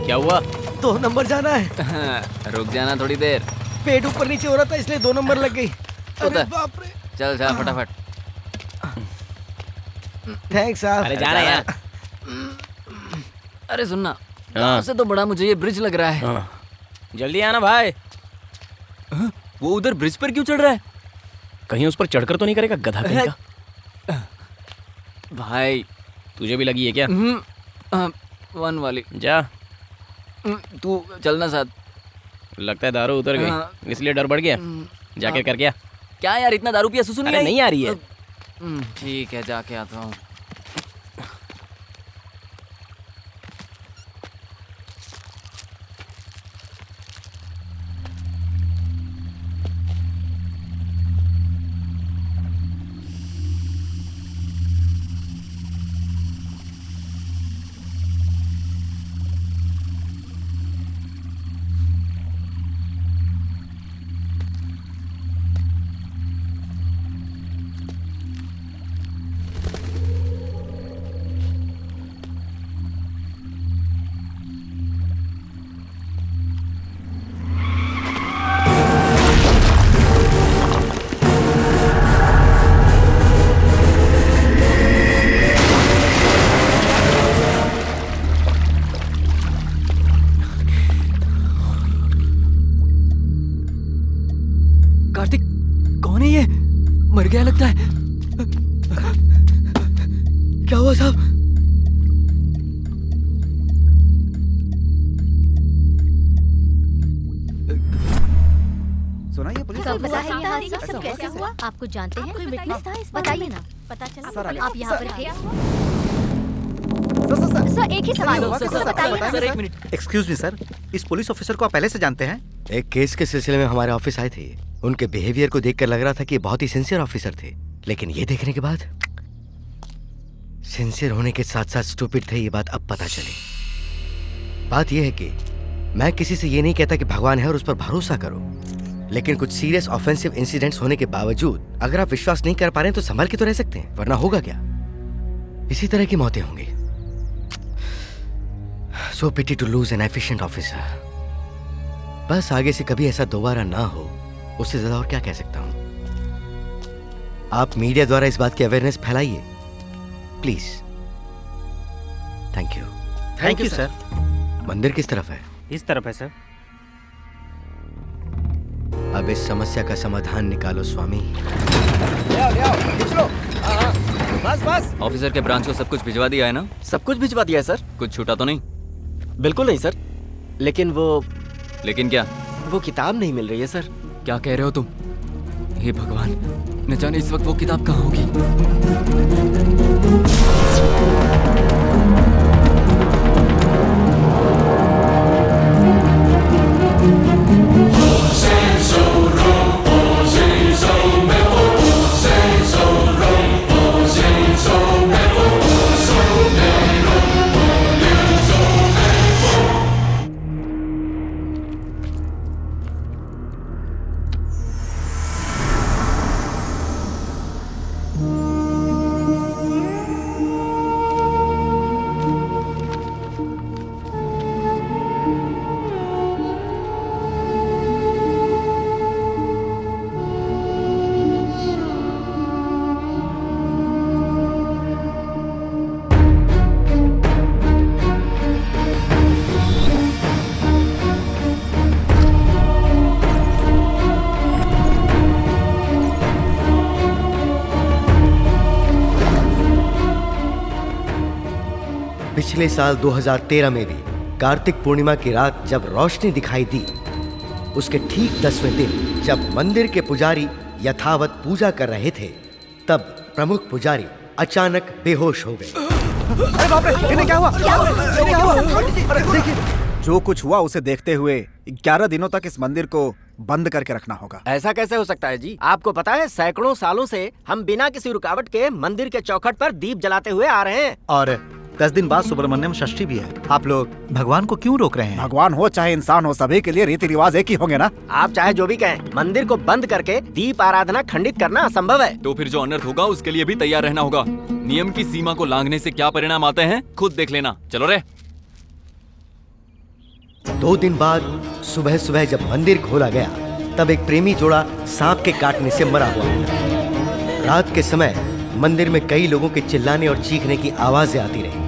क्या हुआ? 2 नंबर जाना है। रुक जाना थोड़ी देर। पेट ऊपर नीचे हो रहा था इसलिए 2 नंबर लग गई। अरे बाप रे। चल जा फटाफट। थैंक्स साहब। अरे जाना यार। अरे सुनना, गाँव से तो बड़ा मुझे ये ब्रिज लग रहा है। जल्दी आना भाई। वो उधर ब्रिज पर क्यों चढ़ रहा है? कहीं उस पर चढ़कर तो नहीं करेगा गधा कहीं का? भाई तुझे भी लगी है क्या? 1 वाली। जा। तू चलना साथ। लगता है दारू उतर गई इसलिए डर बढ़ गया। जाके कर क्या? क्या यार इतना दारू पिया सुसु नहीं आई? नहीं आ रही है। ठीक है जाके आता हूँ। कार्तिक कौन है ये? मर गया लगता है। क्या हुआ साहब? सुना ये पुलिस सब कैसे हुआ? आपको जानते हैं? कोई विटनेस था? बताइए ना। पता चला आप यहाँ पर थे? सर एक ही सवाल है। सर बताइए। सर एक मिनट। एक्सक्यूज मी सर, इस पुलिस ऑफिसर को आप पहले से जानते हैं? एक केस के सिलसिले में हमारे ऑफिस आए थे। उनके बिहेवियर को देखकर लग रहा था कि बहुत ही सिंसियर ऑफिसर थे, लेकिन ये देखने के बाद सिंसियर होने के साथ साथ स्टूपिड थे, ये बात अब पता चली। बात यह है कि मैं किसी से ये नहीं कहता कि भगवान है और उस पर भरोसा करो, लेकिन कुछ सीरियस ऑफेंसिव इंसिडेंट्स होने के बावजूद अगर आप विश्वास नहीं कर पा रहे हैं तो संभल के तो रह सकते हैं, वरना होगा क्या? इसी तरह की मौतें होंगी। So pity to lose an efficient officer. बस आगे से कभी ऐसा दोबारा ना हो, उससे ज्यादा और क्या कह सकता हूं। आप मीडिया द्वारा इस बात की अवेयरनेस फैलाइए please. Thank you. Thank you sir. मंदिर किस तरफ है? इस तरफ है सर। अब इस समस्या का समाधान निकालो स्वामी। बस बस। ऑफिसर के ब्रांच को सब कुछ भिजवा दिया है ना? सब कुछ भिजवा दिया है सर। कुछ छूटा तो नहीं? बिल्कुल नहीं सर, लेकिन लेकिन क्या? वो किताब नहीं मिल रही है सर। क्या कह रहे हो तुम? हे भगवान, न जाने इस वक्त वो किताब कहाँ होगी। पिछले साल 2013 में भी कार्तिक पूर्णिमा की रात जब रोशनी दिखाई दी, उसके ठीक 10वें दिन जब मंदिर के पुजारी यथावत पूजा कर रहे थे, तब प्रमुख पुजारी अचानक बेहोश हो गए। अरे बाप रे, इन्हें क्या हुआ? क्या हुआ? देखिए, जो कुछ हुआ उसे देखते हुए 11 दिनों तक इस मंदिर को बंद करके रखना होगा। ऐसा कैसे हो सकता है जी? आपको पता है सैकड़ों सालों से हम बिना किसी रुकावट के मंदिर के चौखट पर दीप जलाते हुए आ रहे हैं। और 10 दिन बाद सुब्रमण्यम षष्ठी भी है। आप लोग भगवान को क्यों रोक रहे हैं? भगवान हो चाहे इंसान हो, सभी के लिए रीति रिवाज एक ही होंगे ना। आप चाहे जो भी कहें, मंदिर को बंद करके दीप आराधना खंडित करना असंभव है। तो फिर जो अनर्थ होगा उसके लिए भी तैयार रहना होगा। नियम की सीमा को लांघने से क्या परिणाम आते हैं खुद देख लेना। चलो रे। 2 दिन बाद सुबह सुबह जब मंदिर खोला गया तब एक प्रेमी जोड़ा सांप के काटने से मरा हुआ मिला। रात के समय मंदिर में कई लोगों के चिल्लाने और चीखने की आवाजें आती रही।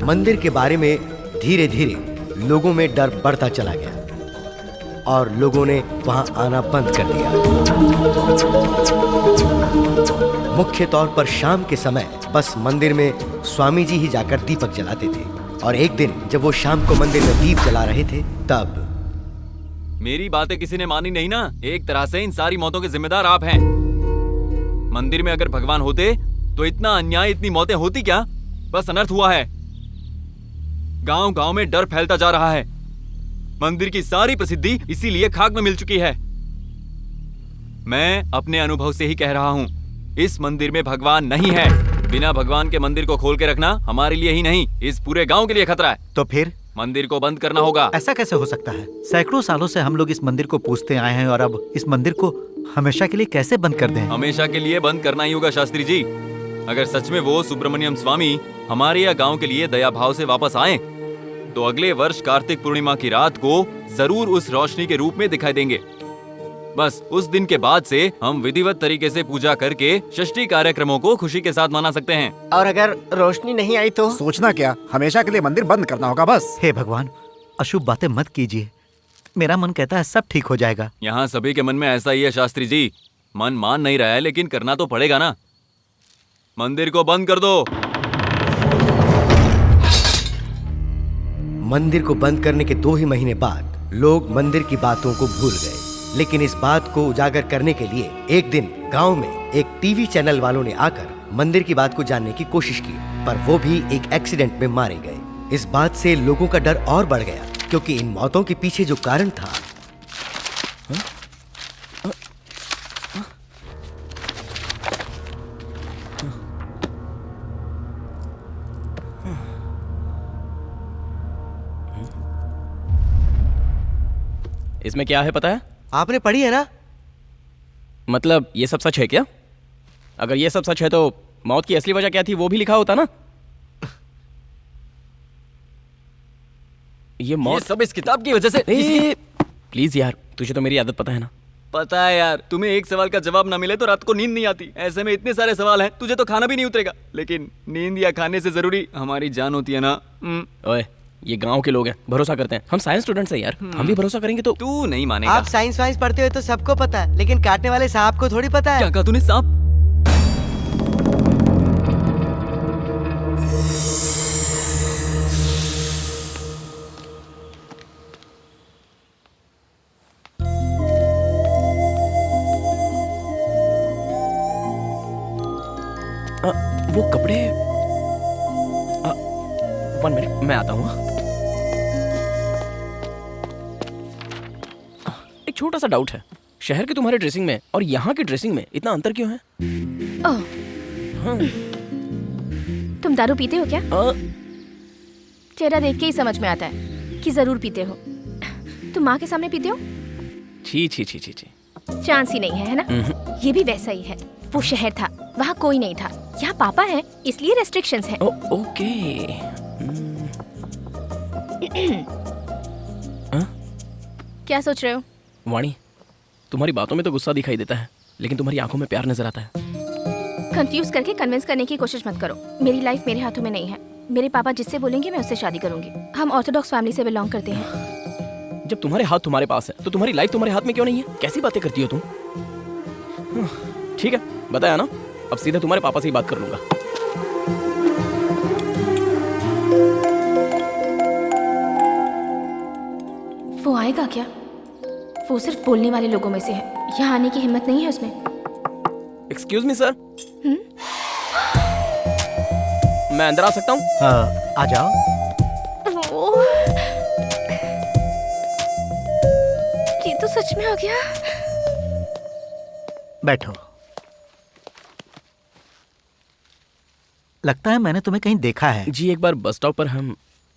मंदिर के बारे में धीरे धीरे लोगों में डर बढ़ता चला गया और लोगों ने वहां आना बंद कर दिया। मुख्य तौर पर शाम के समय बस मंदिर में स्वामी जी ही जाकर दीपक जलाते थे और एक दिन जब वो शाम को मंदिर में दीप जला रहे थे तब मेरी बातें किसी ने मानी नहीं ना। एक तरह से इन सारी मौतों के जिम्मेदार आप हैं। मंदिर में अगर भगवान होते तो इतना अन्याय, इतनी मौतें होती क्या? बस अनर्थ हुआ है। गांव गांव में डर फैलता जा रहा है। मंदिर की सारी प्रसिद्धि इसीलिए खाक में मिल चुकी है। मैं अपने अनुभव से ही कह रहा हूं, इस मंदिर में भगवान नहीं है। बिना भगवान के मंदिर को खोल के रखना हमारे लिए ही नहीं, इस पूरे गांव के लिए खतरा है। तो फिर मंदिर को बंद करना होगा। ऐसा कैसे हो सकता है? सैकड़ों सालों से हम लोग इस मंदिर को पूजते आए हैं और अब इस मंदिर को हमेशा के लिए कैसे बंद कर दें? हमेशा के लिए बंद करना ही होगा शास्त्री जी। अगर सच में वो सुब्रमण्यम स्वामी हमारे या गांव के लिए दया भाव से वापस आए तो अगले वर्ष कार्तिक पूर्णिमा की रात को जरूर उस रोशनी के रूप में दिखाई देंगे। बस उस दिन के बाद से हम विधिवत तरीके से पूजा करके षष्ठी कार्यक्रमों को खुशी के साथ मना सकते हैं। और अगर रोशनी नहीं आई तो? सोचना क्या, हमेशा के लिए मंदिर बंद करना होगा बस। हे भगवान, अशुभ बातें मत कीजिए। मेरा मन कहता है सब ठीक हो जाएगा। यहाँ सभी के मन में ऐसा ही है शास्त्री जी। मन मान नहीं रहा है लेकिन करना तो पड़ेगा ना। मंदिर को बंद कर दो। मंदिर को बंद करने के 2 ही महीने बाद लोग मंदिर की बातों को भूल गए। लेकिन इस बात को उजागर करने के लिए एक दिन गांव में एक टीवी चैनल वालों ने आकर मंदिर की बात को जानने की कोशिश की, पर वो भी एक एक्सीडेंट में मारे गए। इस बात से लोगों का डर और बढ़ गया क्योंकि इन मौतों के पीछे जो कारण था इसमें क्या है पता है? आपने पढ़ी है ना? मतलब ये सब सच है क्या? अगर ये सब सच है तो मौत की असली वजह क्या थी वो भी लिखा होता ना। ये मौत सब इस किताब की वजह से। प्लीज यार, तुझे तो मेरी आदत पता है ना। पता है यार, तुम्हें एक सवाल का जवाब ना मिले तो रात को नींद नहीं आती। ऐसे में इतने सारे सवाल हैं, तुझे तो खाना भी नहीं उतरेगा। लेकिन नींद या खाने से जरूरी हमारी जान होती है ना। ओए, ये गांव के लोग हैं, भरोसा करते हैं। हम साइंस स्टूडेंट्स हैं यार, हम भी भरोसा करेंगे तो। तू नहीं मानेगा। आप साइंस वाइंस पढ़ते हुए तो सबको पता है, लेकिन काटने वाले सांप को थोड़ी पता है। क्या कहा तूने? सांप? वो कपड़े 1 मिनट, मैं आता हूँ। एक छोटा सा डाउट है, शहर की तुम्हारी ड्रेसिंग में और यहाँ की ड्रेसिंग में इतना अंतर क्यों है? ओह, तुम दारू पीते हो क्या? चेहरा देख के ही समझ में आता है कि जरूर पीते हो। तुम माँ के सामने पीते हो? छी छी छी छी छी। चांस ही नहीं है ना? ये भी वैसा ही है। वो शहर था, वहाँ कोई नहीं था। यहाँ पापा है, इसलिए रेस्ट्रिक्शंस है। ओके। क्या सोच रहे हो? वाणी, तुम्हारी बातों में तो गुस्सा दिखाई देता है, लेकिन तुम्हारी आंखों में प्यार नजर आता है। कंफ्यूज करके कन्विंस करने की कोशिश मत करो। मेरी लाइफ मेरे हाथों में नहीं है। मेरे पापा जिससे बोलेंगे मैं उससे शादी करूंगी। हम ऑर्थोडॉक्स फैमिली से बिलोंग करते हैं। जब तुम्हारे हाथ तुम्हारे पास है तो तुम्हारी लाइफ तुम्हारे हाथ में क्यों नहीं है? कैसी बातें करती हो तुम? ठीक है, बताया ना, अब सीधे तुम्हारे पापा से ही बात कर लूंगा। वो आएगा क्या? वो सिर्फ बोलने वाले लोगों में से है, यहाँ आने की हिम्मत नहीं है उसमें। एक्सक्यूज मी सर, मैं अंदर आ सकता हूँ? आ जाओ। ये तो सच में हो गया। बैठो। लगता है मैंने तुम्हें कहीं देखा है। जी, एक बार बस स्टॉप पर हम।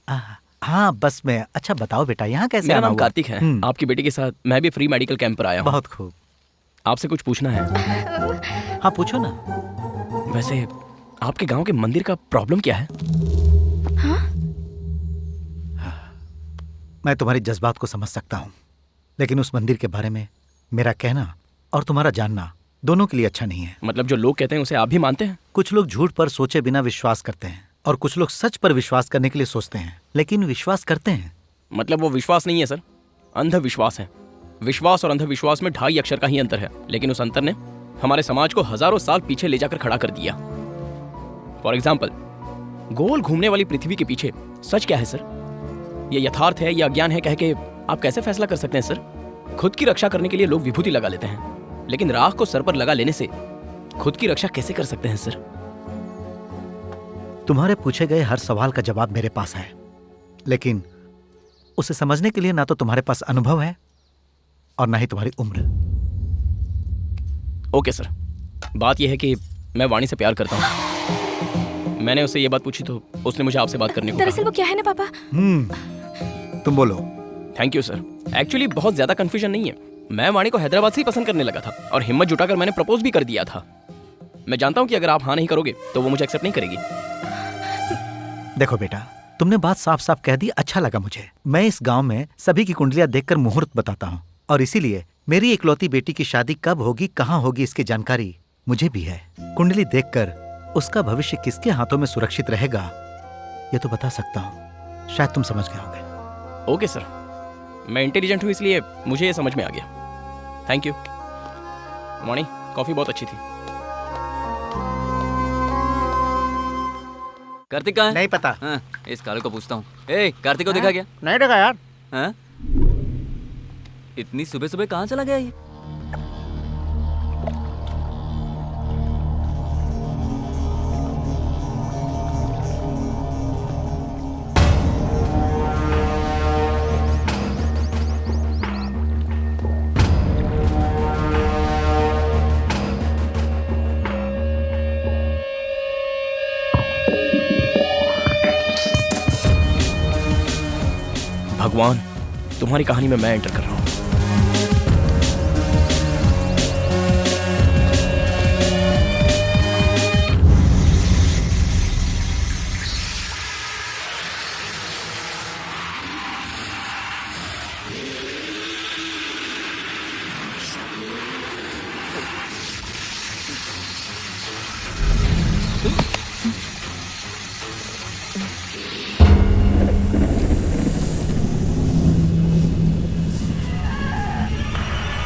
हाँ, बस में। अच्छा बताओ बेटा, यहाँ कैसे मेरा आना नाम हुआ? कार्तिक है। आपकी बेटी के साथ मैं भी फ्री मेडिकल कैंप पर आया हूँ। बहुत खूब। आपसे कुछ पूछना है। हाँ, पूछो ना। वैसे आपके गांव के मंदिर का प्रॉब्लम क्या है? मैं तुम्हारे जज्बात को समझ सकता हूं, लेकिन उस मंदिर के बारे में मेरा कहना और तुम्हारा जानना दोनों के लिए अच्छा नहीं है। मतलब जो लोग कहते हैं उसे आप भी मानते हैं? कुछ लोग झूठ पर सोचे बिना विश्वास करते हैं और कुछ लोग सच पर विश्वास करने के लिए सोचते हैं, लेकिन विश्वास करते हैं। मतलब वो विश्वास नहीं है सर, अंधविश्वास है। विश्वास और अंधविश्वास में 2.5 अक्षर का ही अंतर है, लेकिन उस अंतर ने हमारे समाज को हजारों साल पीछे ले जाकर खड़ा कर दिया। फॉर एग्जाम्पल, गोल घूमने वाली पृथ्वी के पीछे सच क्या है सर? ये यथार्थ है या अज्ञान है कह के आप कैसे फैसला कर सकते हैं सर? खुद की रक्षा करने के लिए लोग विभूति लगा लेते हैं, लेकिन राख को सर पर लगा लेने से खुद की रक्षा कैसे कर सकते हैं सर? तुम्हारे पूछे गए हर सवाल का जवाब मेरे पास है, लेकिन उसे समझने के लिए ना तो तुम्हारे पास अनुभव है और ना ही तुम्हारी उम्र। ओके सर, बात यह है कि मैं वाणी से प्यार करता हूँ। मैंने उससे ये बात पूछी तो उसने मुझे आपसे बात करने को कहा। दरअसल वो क्या है ना पापा। तुम बोलो। Thank you sir. एक्चुअली बहुत ज्यादा कंफ्यूजन नहीं है। मैं वाणी को हैदराबाद से ही पसंद करने लगा था और हिम्मत जुटाकर मैंने प्रपोज भी कर दिया था। मैं जानता हूँ कि अगर आप हाँ नहीं करोगे तो वो मुझे एक्सेप्ट नहीं करेगी। देखो बेटा, तुमने बात साफ साफ कह दी, अच्छा लगा मुझे। मैं इस गांव में सभी की कुंडलियां देखकर मुहूर्त बताता हूँ और इसीलिए मेरी इकलौती बेटी की शादी कब होगी, कहाँ होगी, इसकी जानकारी मुझे भी है। कुंडली देखकर उसका भविष्य किसके हाथों में सुरक्षित रहेगा ये तो बता सकता हूँ। शायद तुम समझ गए होगे। ओके सर, मैं इंटेलिजेंट हूँ इसलिए मुझे ये समझ में आ गया। Thank you. वाणी, कॉफी बहुत अच्छी थी। कार्तिक कहाँ है? नहीं पता। हाँ, इस काले को पूछता हूँ। ए, कार्तिक को देखा क्या? नहीं देखा यार। हाँ? इतनी सुबह सुबह कहाँ चला गया ये? भगवान, तुम्हारी कहानी में मैं एंटर कर रहा हूँ।